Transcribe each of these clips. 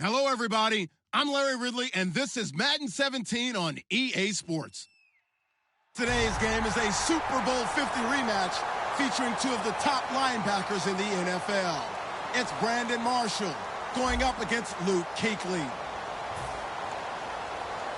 Hello, everybody. I'm Larry Ridley, and this is Madden 17 on EA Sports. Today's game is a Super Bowl 50 rematch featuring two of the top linebackers in the NFL. It's Brandon Marshall going up against Luke Kuechly.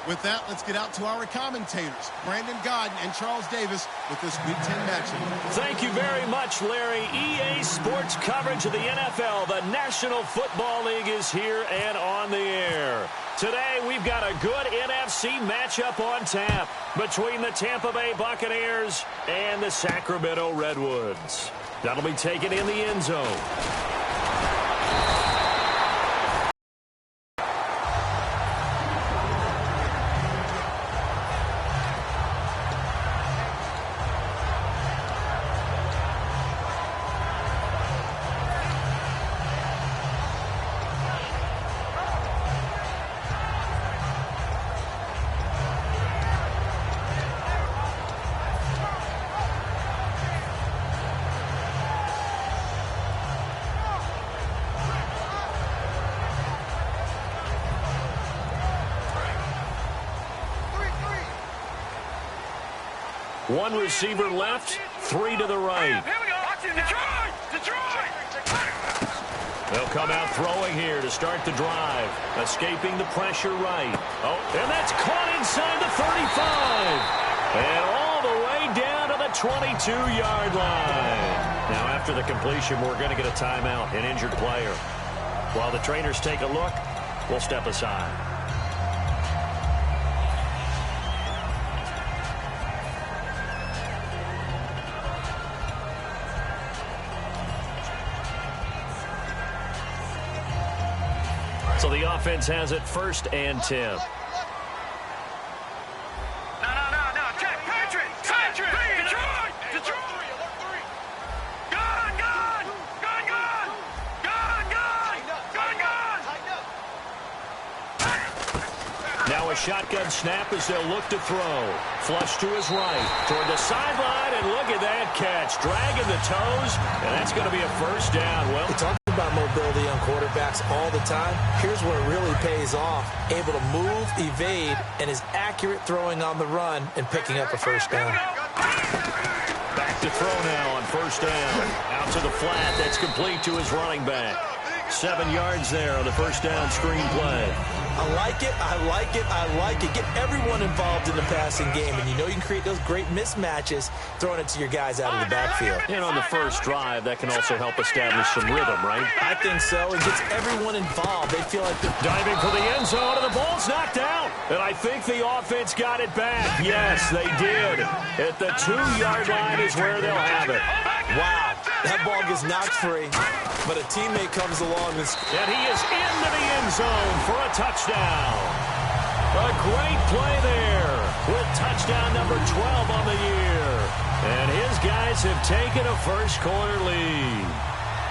With that, let's get out to our commentators, Brandon Godden and Charles Davis, with this Week 10 matchup. Thank you very much, Larry. EA Sports coverage of the NFL. The National Football League is here and on the air. Today, we've got a good NFC matchup on tap between the Tampa Bay Buccaneers and the Sacramento Redwoods. That'll be taken in the end zone. One receiver left, three to the right. Here we go. Detroit! They'll come out throwing here to start the drive. Escaping the pressure right. Oh, and that's caught inside the 35. And all the way down to the 22-yard line. Now, after the completion, we're going to get a timeout, an injured player. While the trainers take a look, we'll step aside. So the offense has it 1st and 10. No. Check. Patrick. Detroit. Gone. Now a shotgun snap as they'll look to throw. Flush to his right. Toward the sideline, and look at that catch. Dragging the toes, and that's going to be a 1st down. Well, about mobility on quarterbacks all the time. Here's where it really pays off. Able to move, evade, and is accurate throwing on the run and picking up a 1st down. Back to throw now on 1st down. Out to the flat. That's complete to his running back. 7 yards there on the 1st down screen play. I like it. Get everyone involved in the passing game, and you know you can create those great mismatches throwing it to your guys out of the backfield. And on the first drive, that can also help establish some rhythm, right? I think so. It gets everyone involved. They feel like they're diving for the end zone, and the ball's knocked out. And I think the offense got it back. Yes, they did. At the 2-yard line is where they'll have it. Wow, that ball gets knocked free, but a teammate comes along and he is into the end zone for a touchdown. A great play there with touchdown number 12 on the year. And his guys have taken a first-quarter lead.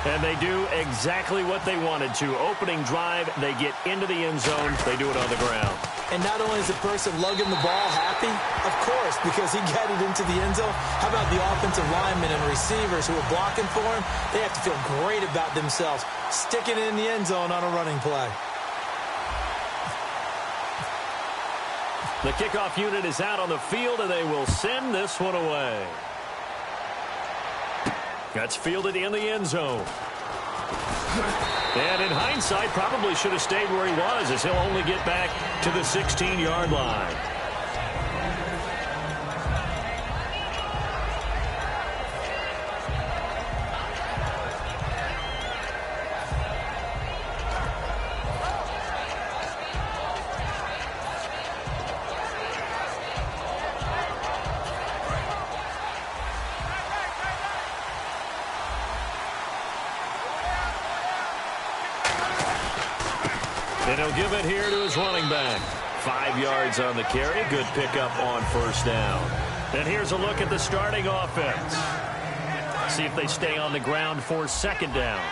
And they do exactly what they wanted to. Opening drive, they get into the end zone. They do it on the ground. And not only is the person lugging the ball happy, of course, because he got it into the end zone. How about the offensive linemen and receivers who are blocking for him? They have to feel great about themselves, sticking it in the end zone on a running play. The kickoff unit is out on the field, and they will send this one away. That's fielded in the end zone. And in hindsight, probably should have stayed where he was, as he'll only get back to the 16-yard line. And he'll give it here to his running back. 5 yards on the carry. Good pickup on 1st down. And here's a look at the starting offense. See if they stay on the ground for 2nd down.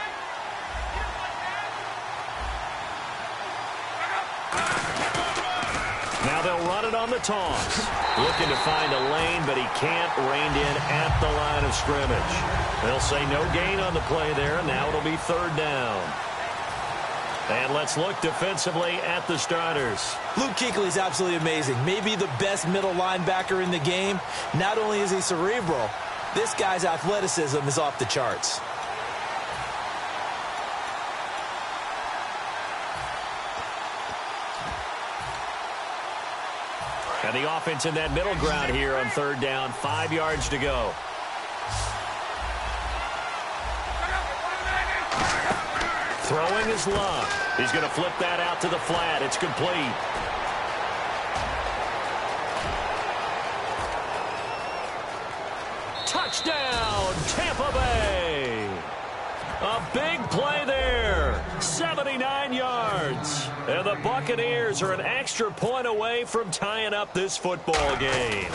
Now they'll run it on the toss. Looking to find a lane, but he can't. Reined in at the line of scrimmage. They'll say no gain on the play there. Now it'll be 3rd down. And let's look defensively at the starters. Luke Kuechly is absolutely amazing. Maybe the best middle linebacker in the game. Not only is he cerebral, this guy's athleticism is off the charts. And the offense in that middle ground here on third down, 5 yards to go. Throwing is Love. He's going to flip that out to the flat. It's complete. Touchdown, Tampa Bay. A big play there. 79 yards. And the Buccaneers are an extra point away from tying up this football game.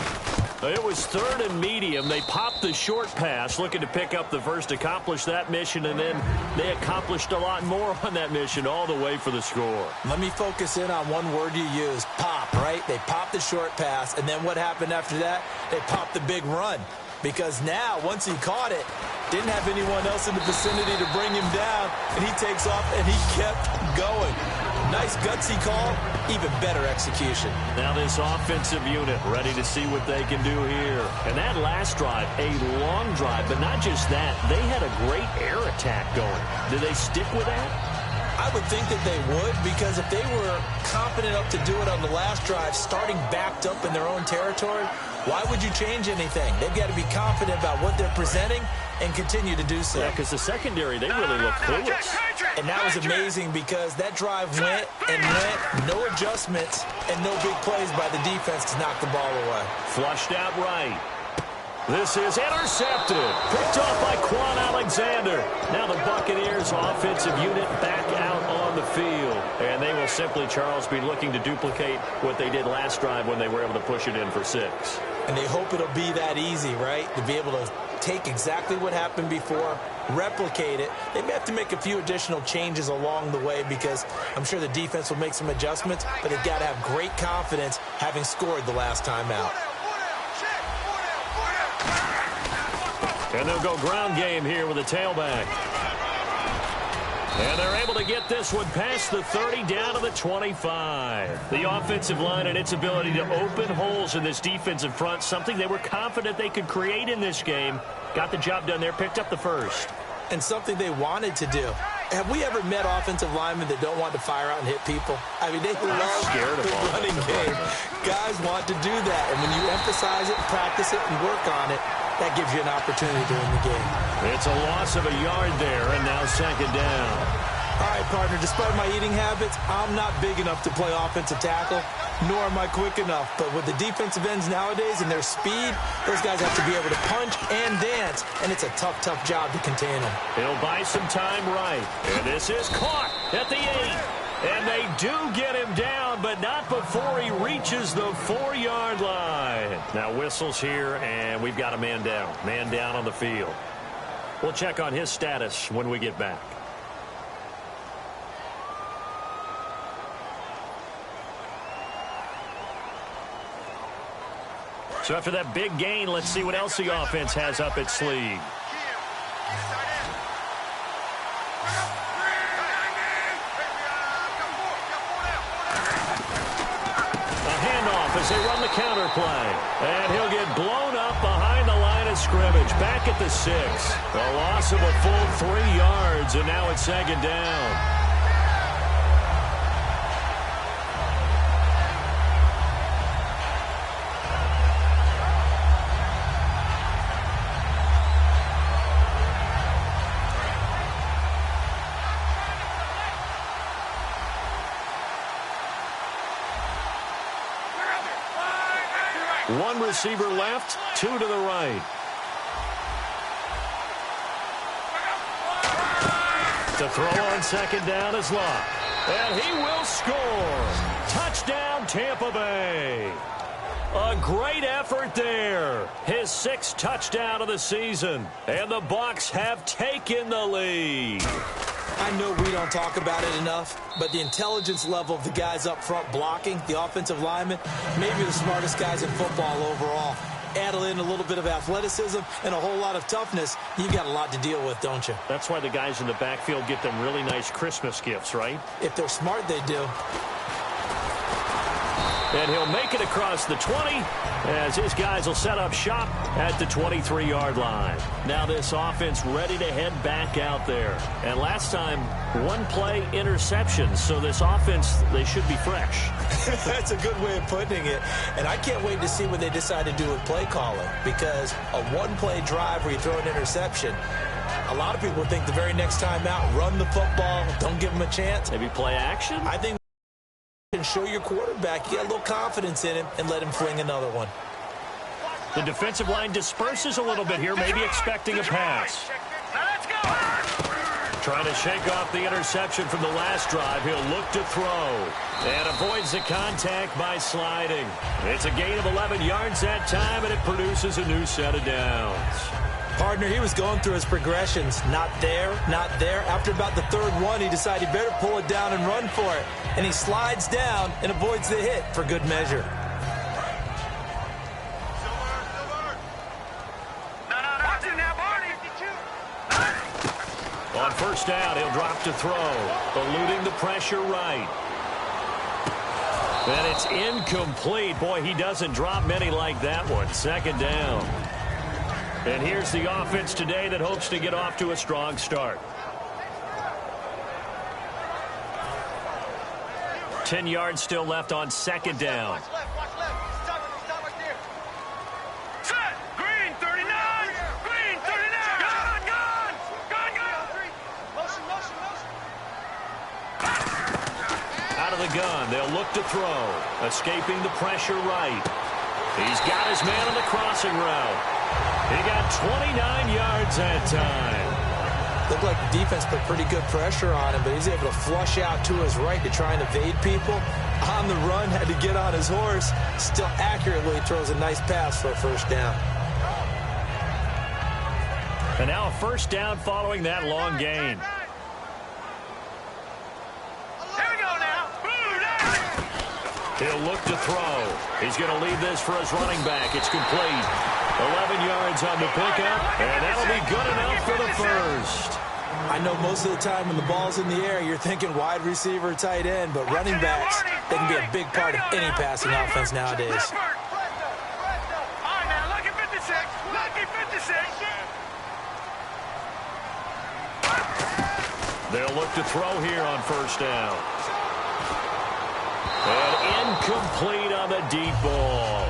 It was third and medium. They popped the short pass, looking to pick up the first, accomplish that mission, and then they accomplished a lot more on that mission all the way for the score. Let me focus in on one word you used, pop, right? They popped the short pass, and then what happened after that? They popped the big run. Because now, once he caught it, didn't have anyone else in the vicinity to bring him down, and he takes off, and he kept going. Nice gutsy call, even better execution. Now this offensive unit ready to see what they can do here. And that last drive, a long drive, but not just that. They had a great air attack going. Did they stick with that? I would think that they would, because if they were confident enough to do it on the last drive, starting backed up in their own territory, why would you change anything? They've got to be confident about what they're presenting and continue to do so. Yeah, because the secondary, they really look clueless. And that was amazing because that drive went and went, no adjustments, and no big plays by the defense to knock the ball away. Flushed out right. This is intercepted. Picked off by Quan Alexander. Now the Buccaneers offensive unit back out on the field. And they will simply, Charles, be looking to duplicate what they did last drive when they were able to push it in for 6. And they hope it'll be that easy, right? To be able to take exactly what happened before, replicate it. They may have to make a few additional changes along the way because I'm sure the defense will make some adjustments, but they've got to have great confidence having scored the last time out. And they'll go ground game here with a tailback. And they're able to get this one past the 30 down to the 25. The offensive line and its ability to open holes in this defensive front, something they were confident they could create in this game. Got the job done there, picked up the first. And something they wanted to do. Have we ever met offensive linemen that don't want to fire out and hit people? I mean, they love the running game. Guys want to do that. And when you emphasize it, practice it, and work on it, that gives you an opportunity during the game. It's a loss of a yard there, and now second down. All right, partner, despite my eating habits, I'm not big enough to play offensive tackle, nor am I quick enough. But with the defensive ends nowadays and their speed, those guys have to be able to punch and dance, and it's a tough, tough job to contain them. He'll buy some time right. And this is caught at the 8. And they do get him down, but not before he reaches the 4-yard line. Now whistles here, and we've got a man down. Man down on the field. We'll check on his status when we get back. So after that big gain, let's see what else the offense has up its sleeve. As they run the counter play. And he'll get blown up behind the line of scrimmage. Back at the 6. A loss of a full 3 yards, and now it's second down. One receiver left, 2 to the right. To throw on second down is Locke. And he will score. Touchdown, Tampa Bay. A great effort there. His 6th touchdown of the season. And the Bucs have taken the lead. I know we don't talk about it enough, but the intelligence level of the guys up front blocking, the offensive linemen, maybe the smartest guys in football overall. add in a little bit of athleticism and a whole lot of toughness, you've got a lot to deal with, don't you? That's why the guys in the backfield get them really nice Christmas gifts, right? If they're smart, they do. And he'll make it across the 20 as his guys will set up shop at the 23-yard line. Now this offense ready to head back out there. And last time, one-play interceptions. So this offense, they should be fresh. That's a good way of putting it. And I can't wait to see what they decide to do with play calling, because a one-play drive where you throw an interception, a lot of people think the very next time out, run the football, don't give them a chance. Maybe play action? I think and show your quarterback you got a little confidence in him and let him fling another one. The defensive line disperses a little bit here, maybe expecting a pass. Now let's go. Trying to shake off the interception from the last drive. He'll look to throw and avoids the contact by sliding. It's a gain of 11 yards that time, and it produces a new set of downs. Partner, he was going through his progressions. Not there, not there. After about the third one, he decided he better pull it down and run for it. And he slides down and avoids the hit for good measure. On first down, he'll drop to throw, eluding the pressure right. And it's incomplete. Boy, he doesn't drop many like that one. Second down. And here's the offense today that hopes to get off to a strong start. 10 yards still left on second down. Set. Green 39. Green 39. Gone, gone. Gone, gone. Out of the gun, they'll look to throw. Escaping the pressure right. He's got his man on the crossing route. He got 29 yards that time. Looked like the defense put pretty good pressure on him, but he's able to flush out to his right to try and evade people. On the run, had to get on his horse. Still accurately throws a nice pass for a first down. And now a first down following that long gain. Here we go now. He'll look to throw. He's going to leave this for his running back. It's complete. 11 yards on the pickup, and that'll be good enough for the first. I know most of the time when the ball's in the air, you're thinking wide receiver, tight end, but running backs, they can be a big part of any passing offense nowadays. All right, now, lucky 56. Lucky 56. They'll look to throw here on first down. And incomplete on the deep ball.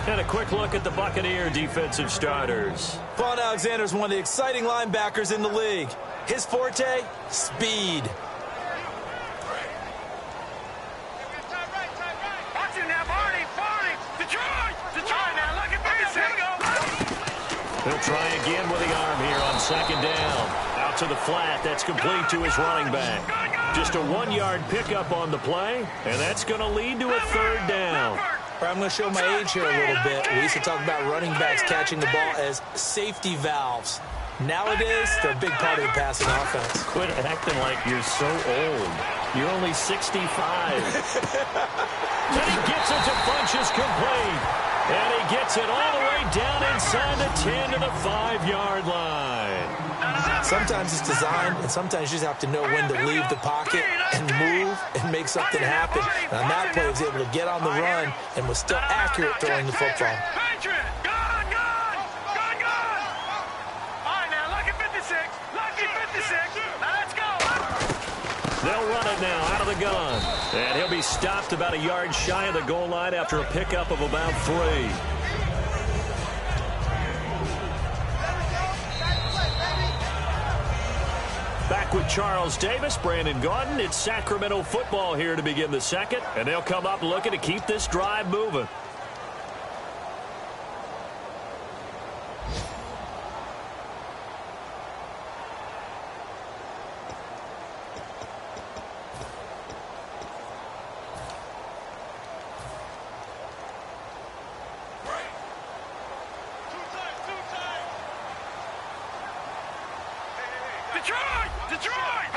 And a quick look at the Buccaneer defensive starters. Vaughn Alexander is one of the exciting linebackers in the league. His forte, speed. Watch him now, Barney. Detroit. Detroit now, lucky 56. He'll try again with the arm here on second down. Out to the flat. That's complete to his running back. Just a 1-yard pickup on the play, and that's going to lead to a third down. I'm going to show my age here a little bit. We used to talk about running backs catching the ball as safety valves. Nowadays, they're a big part of the passing offense. Quit acting like you're so old. You're only 65. And he gets it to Funches complete. And he gets it all the way down inside the 10 to the 5-yard line. Sometimes it's designed, and sometimes you just have to know when to leave the pocket and move and make something happen. And on that play, he was able to get on the run and was still accurate throwing the football. Patriot. Gone. All right, now, lucky 56. Lucky 56. Now, let's go. They'll run it now out of the gun. And he'll be stopped about a yard shy of the goal line after a pickup of about 3. Back with Charles Davis, Brandon Gaudin. It's Sacramento football here to begin the second, and they'll come up looking to keep this drive moving.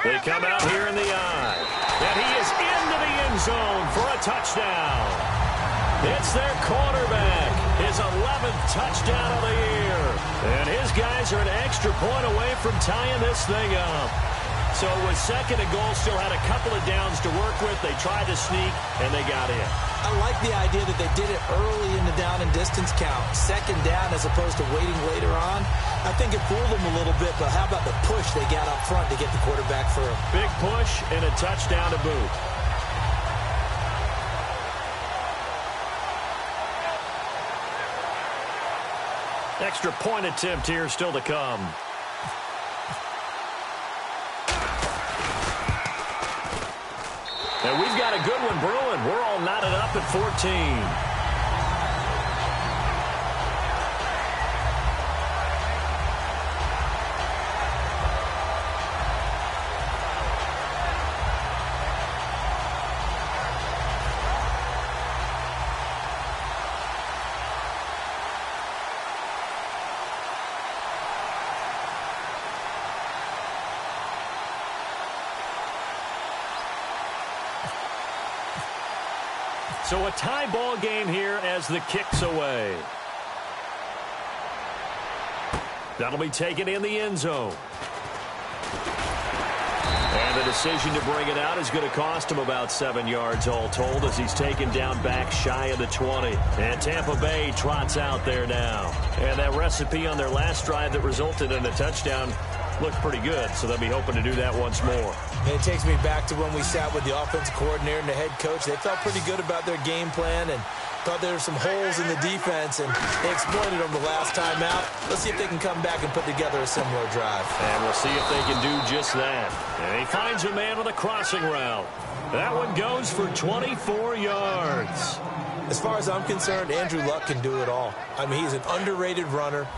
They come out here in the eye. And he is into the end zone for a touchdown. It's their quarterback. His 11th touchdown of the year. And his guys are an extra point away from tying this thing up. So it was second and goal, still had a couple of downs to work with. They tried to sneak, and they got in. I like the idea that they did it early in the down and distance count. Second down as opposed to waiting later on. I think it fooled them a little bit, but how about the push they got up front to get the quarterback through? Big push and a touchdown to boot. Extra point attempt here still to come. And we've got a good one brewing. We're all knotted up at 14. So a tie ball game here as the kick's away. That'll be taken in the end zone. And the decision to bring it out is going to cost him about 7 yards all told as he's taken down back shy of the 20. And Tampa Bay trots out there now. And that recipe on their last drive that resulted in a touchdown looked pretty good, so they'll be hoping to do that once more. And it takes me back to when we sat with the offensive coordinator and the head coach. They felt pretty good about their game plan and thought there were some holes in the defense, and they exploited them the last time out. Let's see if they can come back and put together a similar drive. And we'll see if they can do just that. And he finds a man with a crossing route. That one goes for 24 yards. As far as I'm concerned, Andrew Luck can do it all. I mean, he's an underrated runner.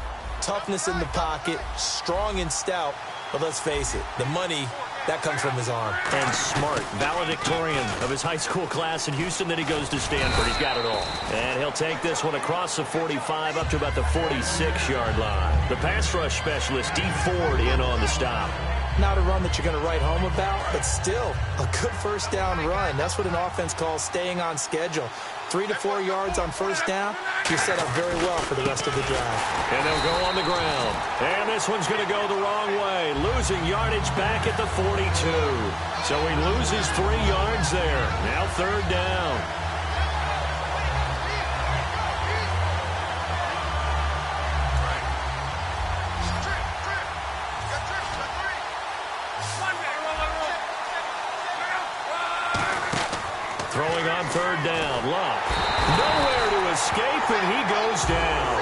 Toughness in the pocket, strong and stout, but let's face it, the money, that comes from his arm. And smart, valedictorian of his high school class in Houston, then he goes to Stanford. He's got it all. And he'll take this one across the 45 up to about the 46-yard line. The pass rush specialist, D. Ford, in on the stop. Not a run that you're going to write home about, but still a good first down run. That's what an offense calls staying on schedule. 3 to 4 yards on first down, you're set up very well for the rest of the drive. And they'll go on the ground. And this one's going to go the wrong way, losing yardage back at the 42. So he loses 3 yards there. Now third down. Throwing on third down, Luck. Nowhere to escape, and he goes down.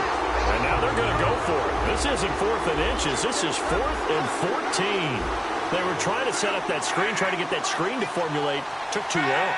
And now they're going to go for it. This isn't 4th and inches. This is 4th and 14. They were trying to set up that screen, trying to get that screen to formulate. Took too long.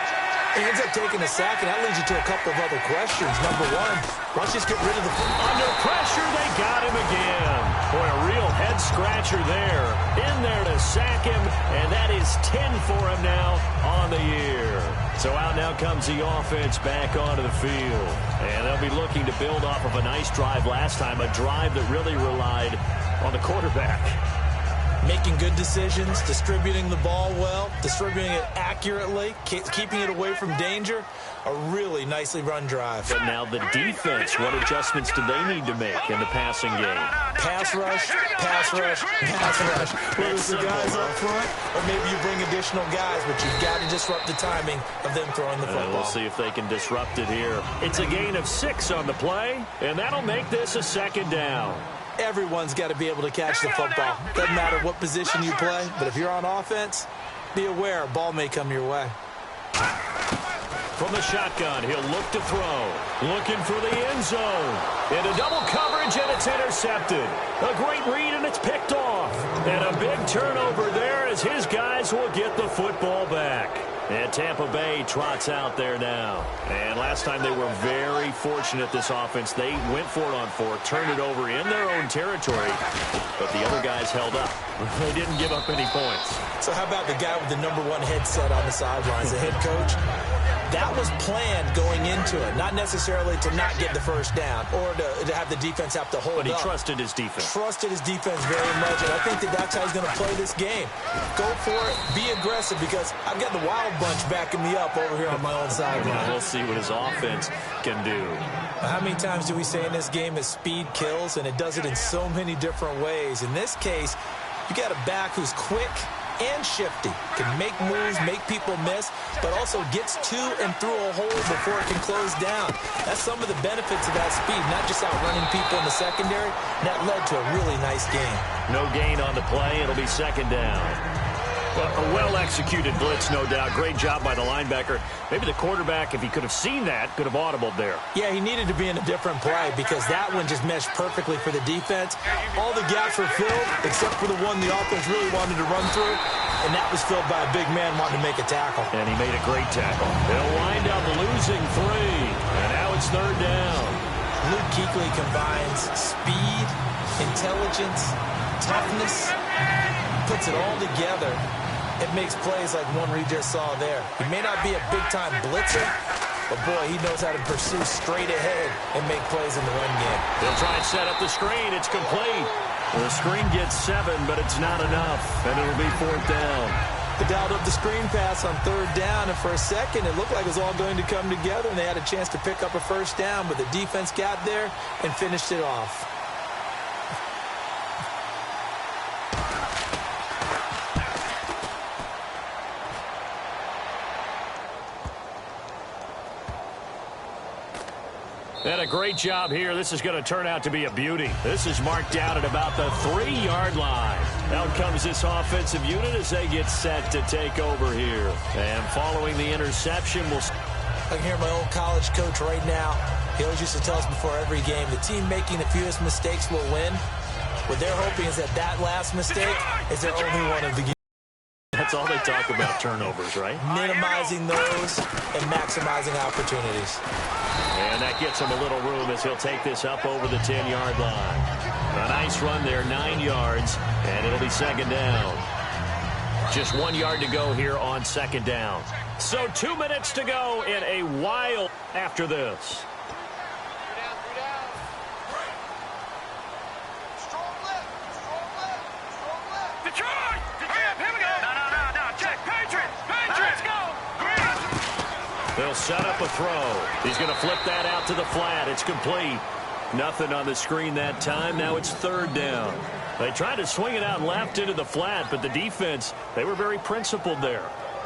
He ends up taking a sack, and that leads you to a couple of other questions. Number one, why don't you just get rid of the... Under pressure, they got him again. Boy, a real head-scratcher there. In there to sack him, and that is 10 for him now on the year. So out now comes the offense back onto the field. And they'll be looking to build off of a nice drive last time, a drive that really relied on the quarterback. Making good decisions, distributing the ball well, distributing it accurately, keeping it away from danger. A really nicely run drive. But now the defense, what adjustments do they need to make in the passing game? Pass rush, pass rush, pass rush. Whether it's the guys up front or maybe you bring additional guys, but you've got to disrupt the timing of them throwing the football. We'll see if they can disrupt it here. It's a gain of 6 on the play, and that'll make this a second down. Everyone's got to be able to catch the football. Doesn't matter what position you play, but if you're on offense, be aware a ball may come your way. From the shotgun, he'll look to throw. Looking for the end zone. Into double coverage, and it's intercepted. A great read, and it's picked off. And a big turnover there as his guys will get the football back. And Tampa Bay trots out there now. And last time they were very fortunate, this offense. They went for it on 4, turned it over in their own territory, but the other guys held up. They didn't give up any points. So how about the guy with the #1 headset on the sidelines, the head coach? that was planned going into it, not necessarily to not get the first down or to have the defense have to hold up. But he trusted his defense. Trusted his defense very much, and I think that's how he's going to play this game. Go for it, be aggressive, because I've got the Wild Bunch backing me up over here on my own sideline. We'll see what his offense can do. How many times do we say in this game that speed kills, and it does it in so many different ways? In this case, you got a back who's quick and shifty, can make moves, make people miss, but also gets to and through a hole before it can close down. That's some of the benefits of that speed, not just outrunning people in the secondary. That led to a really nice game. No gain on the play. It'll be second down. Well, a well-executed blitz, no doubt. Great job by the linebacker. Maybe the quarterback, if he could have seen that, could have audibled there. Yeah, he needed to be in a different play because that one just meshed perfectly for the defense. All the gaps were filled except for the one the offense really wanted to run through, and that was filled by a big man wanting to make a tackle. And he made a great tackle. They'll wind up losing 3, and now it's third down. Luke Kuechly combines speed, intelligence, toughness, puts it all together. It makes plays like one we just saw there. He may not be a big-time blitzer, but, boy, he knows how to pursue straight ahead and make plays in the run game. They'll try and set up the screen. It's complete. The screen gets 7, but it's not enough, and it'll be fourth down. They dialed up the screen pass on third down, and for a second it looked like it was all going to come together, and they had a chance to pick up a first down, but the defense got there and finished it off. And a great job here. This is going to turn out to be a beauty. This is marked out at about the 3-yard line. Out comes this offensive unit as they get set to take over here. And following the interception, I can hear my old college coach right now. He always used to tell us before every game, the team making the fewest mistakes will win. What they're hoping is that last mistake is their only one of the game. That's all they talk about, turnovers, right? Minimizing those and maximizing opportunities. And that gets him a little room as he'll take this up over the 10-yard line. A nice run there, 9 yards, and it'll be second down. Just 1 yard to go here on second down. So 2 minutes to go in a while after this. They'll set up a throw. He's going to flip that out to the flat. It's complete. Nothing on the screen that time. Now it's third down. They tried to swing it out left into the flat, but the defense, they were very principled there.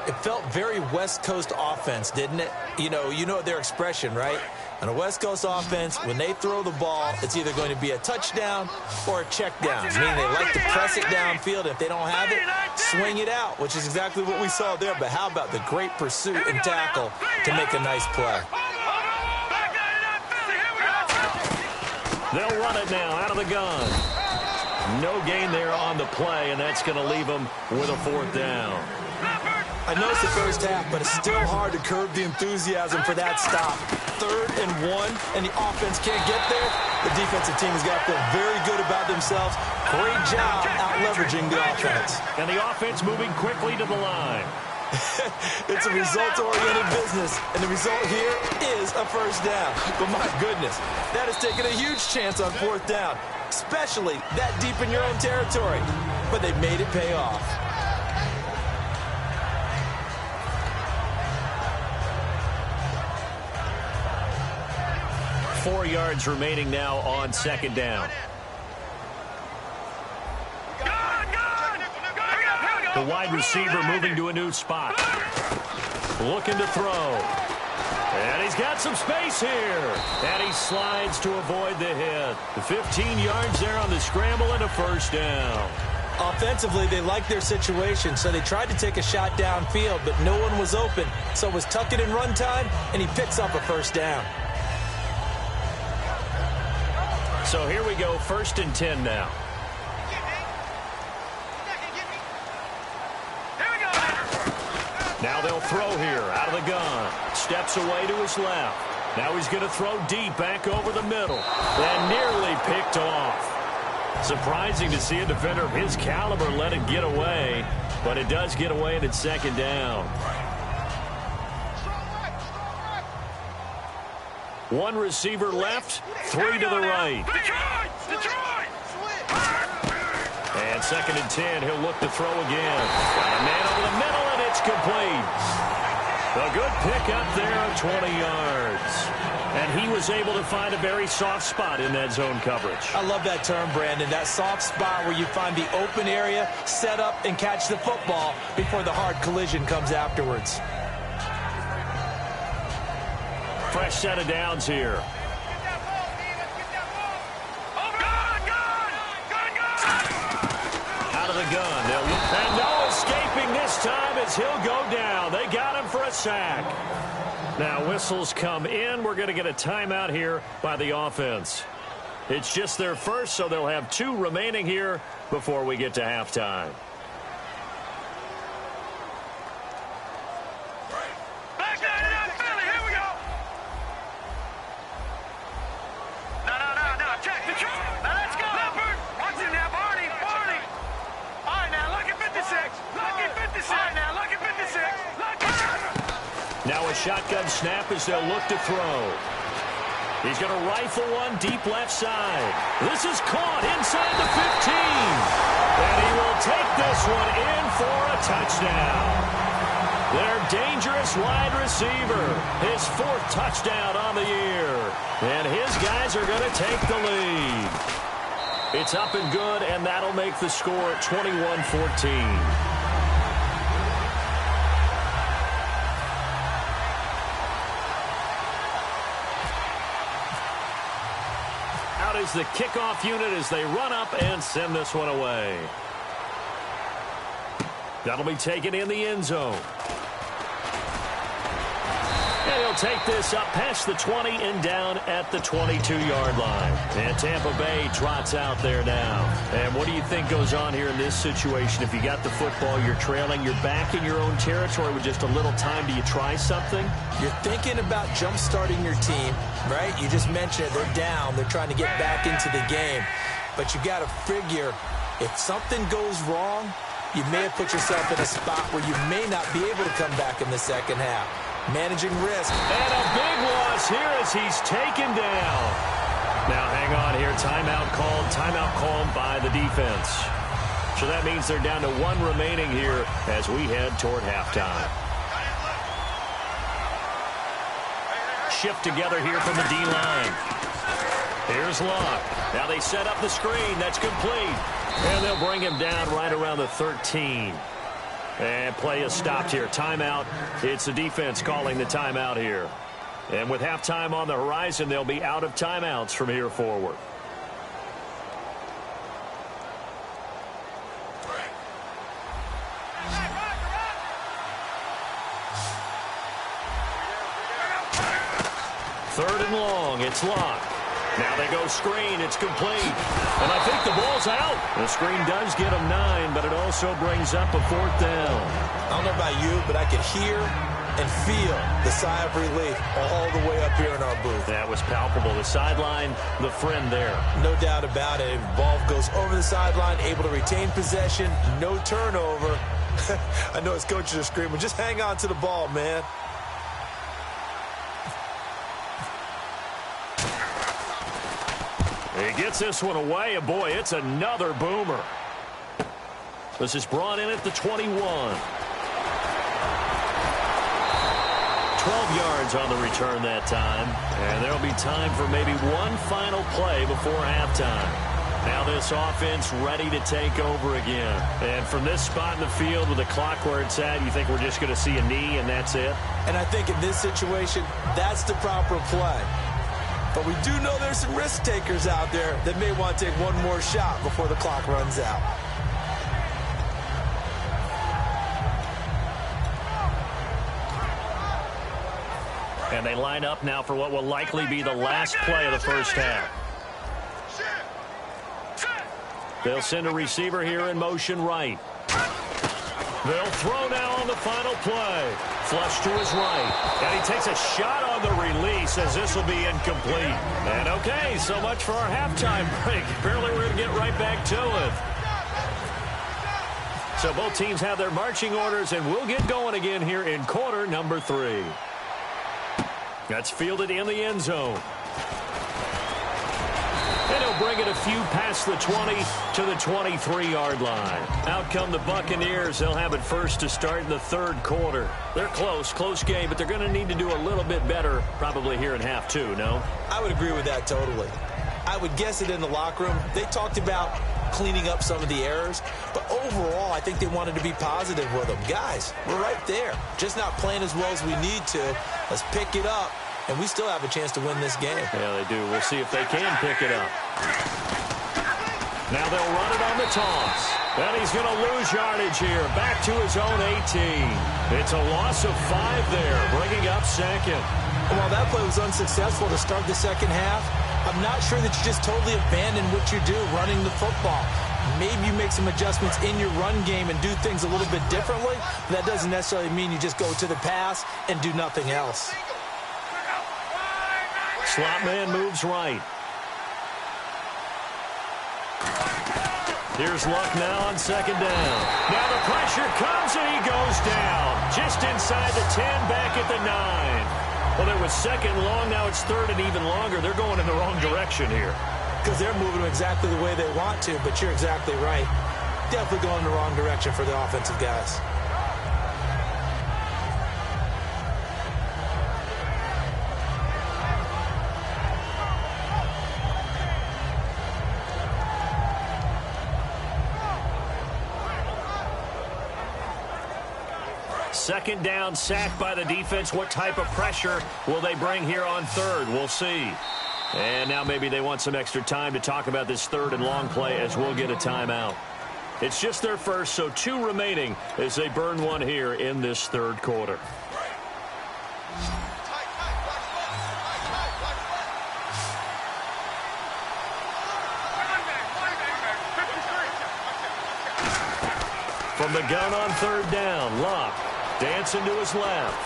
It felt very West Coast offense, didn't it? You know their expression, right? On a West Coast offense, when they throw the ball, it's either going to be a touchdown or a check down, meaning they like to press it downfield. If they don't have it, swing it out, which is exactly what we saw there. But how about the great pursuit and tackle to make a nice play? They'll run it now out of the gun. No gain there on the play, and that's going to leave them with a fourth down. I know it's the first half, but it's still hard to curb the enthusiasm for that stop. 3rd and 1, and the offense can't get there. The defensive team has got to feel very good about themselves. Great job out-leveraging the offense. And the offense moving quickly to the line. It's a result-oriented business, and the result here is a first down. But my goodness, that has taken a huge chance on 4th down, especially that deep in your own territory. But they made it pay off. 4 yards remaining now on second down. The wide receiver moving to a new spot. Looking to throw. And he's got some space here. And he slides to avoid the hit. The 15 yards there on the scramble and a first down. Offensively, they liked their situation, so they tried to take a shot downfield, but no one was open. So it was tuck it in run time, and he picks up a first down. So here we go, 1st and 10 now. Now they'll throw here out of the gun. Steps away to his left. Now he's going to throw deep back over the middle. And nearly picked off. Surprising to see a defender of his caliber let it get away. But it does get away and it's second down. One receiver left, three to the right. Detroit! And 2nd and 10, he'll look to throw again. Got a man over the middle, and it's complete. A good pickup there of 20 yards. And he was able to find a very soft spot in that zone coverage. I love that term, Brandon. That soft spot where you find the open area, set up, and catch the football before the hard collision comes afterwards. Fresh set of downs here. Out of the gun. And no escaping this time as he'll go down. They got him for a sack. Now whistles come in. We're going to get a timeout here by the offense. It's just their first, so they'll have 2 remaining here before we get to halftime. Now a shotgun snap as they'll look to throw. He's going to rifle one deep left side. This is caught inside the 15. And he will take this one in for a touchdown. Their dangerous wide receiver. His 4th touchdown on the year. And his guys are going to take the lead. It's up and good, and that'll make the score 21-14. Is the kickoff unit as they run up and send this one away. That'll be taken in the end zone. And he'll take this up past the 20 and down at the 22-yard line. And Tampa Bay trots out there now. And what do you think goes on here in this situation? If you got the football, you're trailing, you're back in your own territory with just a little time. Do you try something? You're thinking about jump-starting your team, right? You just mentioned it. They're down. They're trying to get back into the game. But you got to figure if something goes wrong, you may have put yourself in a spot where you may not be able to come back in the second half. Managing risk. And a big loss here as he's taken down. Now hang on here. Timeout called by the defense. So that means they're down to 1 remaining here as we head toward halftime. Shift together here from the D-line. Here's Luck. Now they set up the screen. That's complete. And they'll bring him down right around the 13. And play is stopped here. Timeout. It's the defense calling the timeout here. And with halftime on the horizon, they'll be out of timeouts from here forward. Third and long. It's Luck. Now they go screen. It's complete. And I think the ball's out. The screen does get them 9, but it also brings up a 4th down. I don't know about you, but I could hear and feel the sigh of relief all the way up here in our booth. That was palpable. The sideline, the friend there. No doubt about it. Ball goes over the sideline, able to retain possession, no turnover. I know his coaches are screaming, just hang on to the ball, man. He gets this one away, and boy, it's another boomer. This is brought in at the 21. 12 yards on the return that time, and there'll be time for maybe one final play before halftime. Now this offense ready to take over again. And from this spot in the field with the clock where it's at, you think we're just going to see a knee and that's it? And I think in this situation, that's the proper play. But we do know there's some risk takers out there that may want to take one more shot before the clock runs out. And they line up now for what will likely be the last play of the first half. They'll send a receiver here in motion right. They'll throw now on the final play. Flush to his right. And he takes a shot on the release as this will be incomplete. And okay, so much for our halftime break. Apparently we're going to get right back to it. So both teams have their marching orders, and we'll get going again here in quarter number 3. That's fielded in the end zone. And he'll bring it a few past the 20 to the 23-yard line. Out come the Buccaneers. They'll have it first to start in the third quarter. They're close game, but they're going to need to do a little bit better probably here in half two, no? I would agree with that totally. I would guess it in the locker room. They talked about cleaning up some of the errors, but overall, I think they wanted to be positive with them. Guys, we're right there. Just not playing as well as we need to. Let's pick it up. And we still have a chance to win this game. Yeah, they do. We'll see if they can pick it up. Now they'll run it on the toss. And he's going to lose yardage here. Back to his own 18. It's a loss of 5 there, bringing up second. And while that play was unsuccessful to start the second half, I'm not sure that you just totally abandon what you do running the football. Maybe you make some adjustments in your run game and do things a little bit differently. But that doesn't necessarily mean you just go to the pass and do nothing else. Slot man moves right. Here's Luck now on second down. Now the pressure comes and he goes down. Just inside the 10, back at the 9. Well, there was second long. Now it's third and even longer. They're going in the wrong direction here. Because they're moving exactly the way they want to, but you're exactly right. Definitely going in the wrong direction for the offensive guys. Second down, sacked by the defense. What type of pressure will they bring here on third? We'll see. And now maybe they want some extra time to talk about this third and long play as we'll get a timeout. It's just their first, so 2 remaining as they burn one here in this third quarter. From the gun on third down, Luck dancing to his left.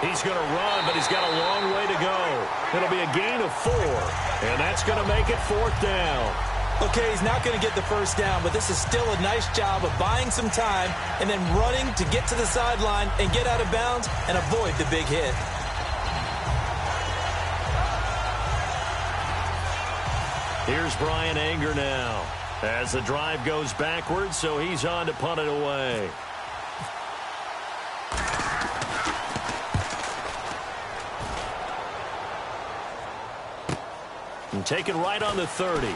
He's going to run, but he's got a long way to go. It'll be a gain of 4, and that's going to make it 4th down. Okay, he's not going to get the first down, but this is still a nice job of buying some time and then running to get to the sideline and get out of bounds and avoid the big hit. Here's Brian Anger now as the drive goes backwards, so he's on to punt it away. And taken right on the 30. An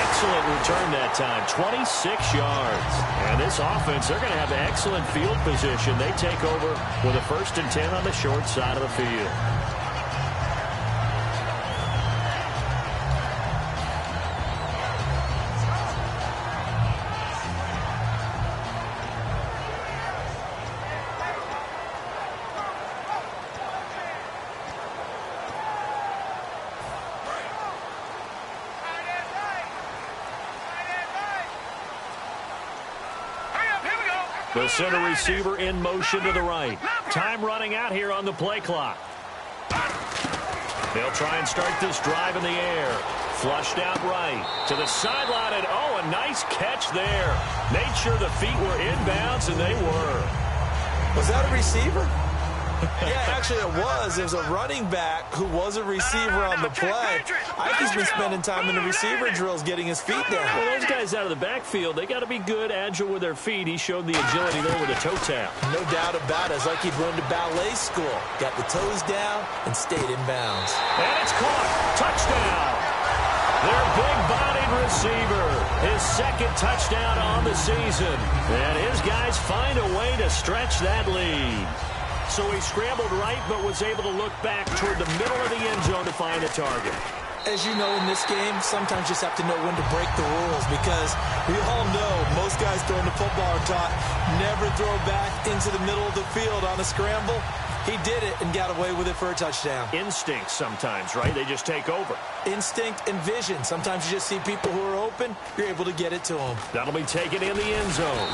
excellent return that time, 26 yards. And this offense, they're going to have excellent field position. They take over with a 1st and 10 on the short side of the field. The center receiver in motion to the right. Time running out here on the play clock. They'll try and start this drive in the air. Flushed out right to the sideline, and oh, a nice catch there. Made sure the feet were inbounds, and they were. Was that a receiver? Yeah, actually it was. It was a running back who was a receiver on the play. I think he's been spending time in the receiver drills getting his feet down. Well, those guys out of the backfield, they got to be good, agile with their feet. He showed the agility there with a toe tap. No doubt about it. It's like he'd run to ballet school. Got the toes down and stayed in bounds. And it's caught. Touchdown. Their big-bodied receiver. His 2nd touchdown on the season. And his guys find a way to stretch that lead. So he scrambled right, but was able to look back toward the middle of the end zone to find a target. As you know, in this game, sometimes you just have to know when to break the rules because we all know most guys throwing the football are taught never throw back into the middle of the field on a scramble. He did it and got away with it for a touchdown. Instinct sometimes, right? They just take over. Instinct and vision. Sometimes you just see people who are open. You're able to get it to them. That'll be taken in the end zone.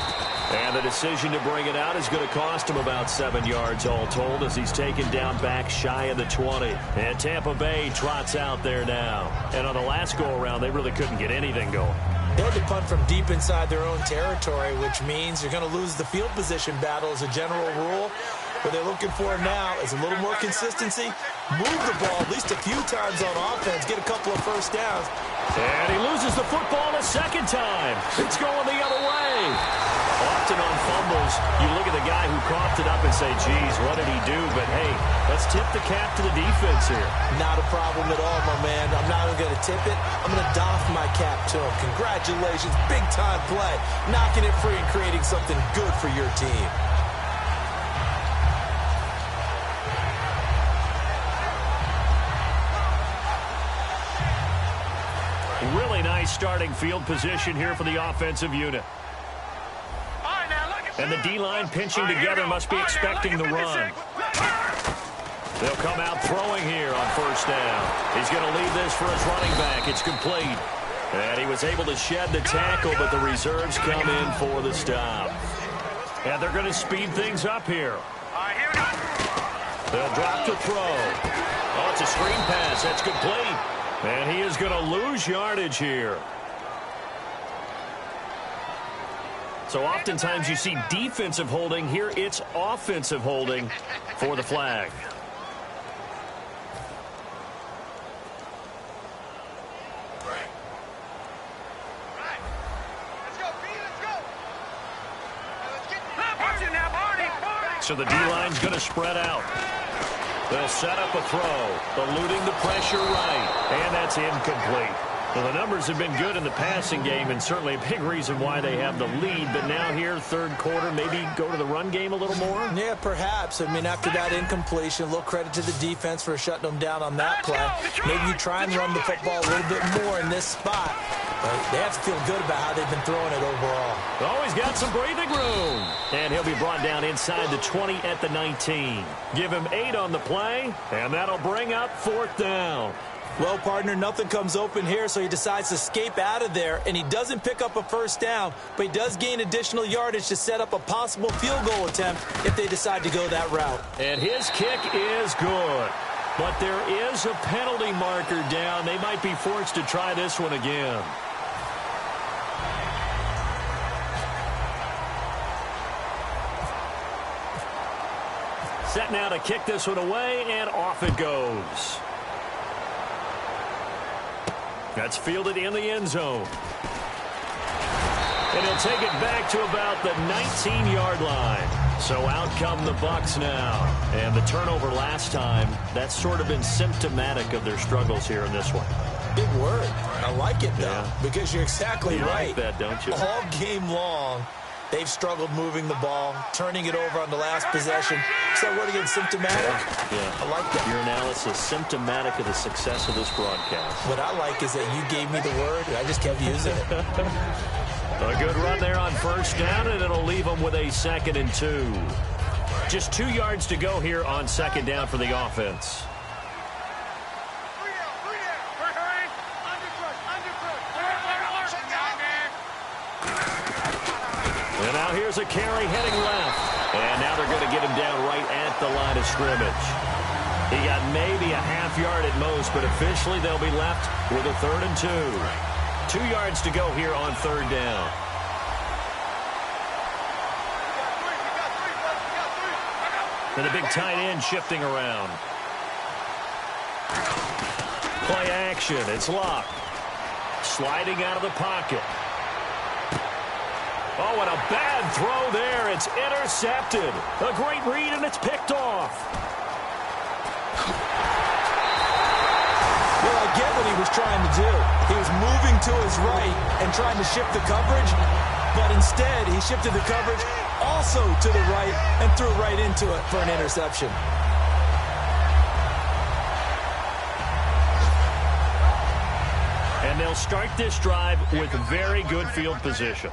And the decision to bring it out is going to cost him about 7 yards all told as he's taken down back shy of the 20. And Tampa Bay trots out there now. And on the last go-around, they really couldn't get anything going. They had to punt from deep inside their own territory, which means you're going to lose the field position battle as a general rule. What they're looking for now is a little more consistency, move the ball at least a few times on offense, get a couple of first downs. And he loses the football a second time. It's going the other way. Often on fumbles, you look at the guy who coughed it up and say, geez, what did he do? But, hey, let's tip the cap to the defense here. Not a problem at all, my man. I'm not even going to tip it. I'm going to doff my cap to him. Congratulations. Big-time play. Knocking it free and creating something good for your team. Really nice starting field position here for the offensive unit. And the D-line pinching together must be expecting the run. They'll come out throwing here on first down. He's going to leave this for his running back. It's complete. And he was able to shed the tackle, but the reserves come in for the stop. And they're going to speed things up here. They'll drop to throw. Oh, it's a screen pass. That's complete. And he is going to lose yardage here. So oftentimes you see defensive holding. Here it's offensive holding for the flag. So the D-line's going to spread out. They'll set up a throw, eluding the pressure right, and that's incomplete. Well, the numbers have been good in the passing game, and certainly a big reason why they have the lead. But now here, third quarter, maybe go to the run game a little more? Yeah, perhaps. I mean, after that incompletion, a little credit to the defense for shutting them down on that play. Maybe you try and run the football a little bit more in this spot. But they have to feel good about how they've been throwing it overall. Oh, he's got some breathing room. And he'll be brought down inside the 20 at the 19. Give him 8 on the play, and that'll bring up fourth down. Well, partner, nothing comes open here, so he decides to escape out of there, and he doesn't pick up a first down, but he does gain additional yardage to set up a possible field goal attempt if they decide to go that route. And his kick is good, but there is a penalty marker down. They might be forced to try this one again. Set now to kick this one away, and off it goes. That's fielded in the end zone. And he'll take it back to about the 19-yard line. So out come the Bucs now. And the turnover last time, that's sort of been symptomatic of their struggles here in this one. Big word. I like it, though, because you're exactly right. You like that, don't you? All game long, they've struggled moving the ball, turning it over on the last possession. So what again, symptomatic? Yeah. I like that. Your analysis, symptomatic of the success of this broadcast. What I like is that you gave me the word, and I just kept using it. A good run there on first down, and it'll leave them with a 2nd and 2. Just 2 yards to go here on second down for the offense. And now here's a carry heading left. And now they're going to get him down right at the line of scrimmage. He got maybe a half yard at most, but officially they'll be left with a 3rd and 2. 2 yards to go here on third down. And the big tight end shifting around. Play action. It's locked. Sliding out of the pocket. Oh, and a bad throw there. It's intercepted. A great read, and it's picked off. Well, I get what he was trying to do. He was moving to his right and trying to shift the coverage, but instead he shifted the coverage also to the right and threw right into it for an interception. And they'll start this drive with very good field position.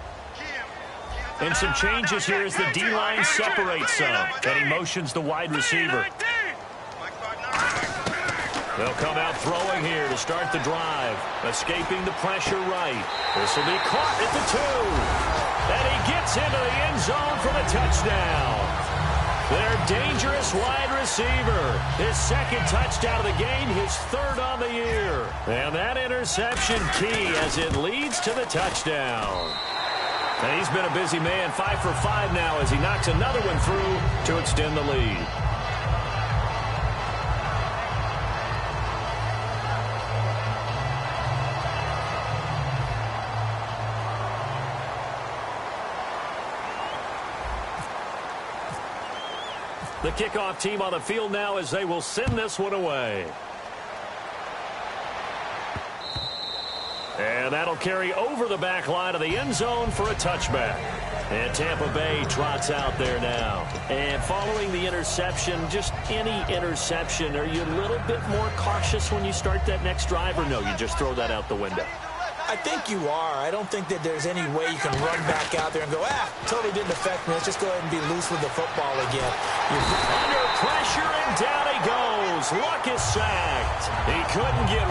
And some changes here as the D-line separates some. And he motions the wide receiver. They'll come out throwing here to start the drive. Escaping the pressure right. This will be caught at the 2. And he gets into the end zone for the touchdown. Their dangerous wide receiver. His second touchdown of the game, his third on the year. And that interception key as it leads to the touchdown. And he's been a busy man, 5 for 5 now as he knocks another one through to extend the lead. The kickoff team on the field now as they will send this one away. And that'll carry over the back line of the end zone for a touchback. And Tampa Bay trots out there now. And following the interception, just any interception, are you a little bit more cautious when you start that next drive, or no, you just throw that out the window? I think you are. I don't think that there's any way you can run back out there and go, totally didn't affect me. Let's just go ahead and be loose with the football again. Under pressure, and down he goes. Luck is sacked. He couldn't get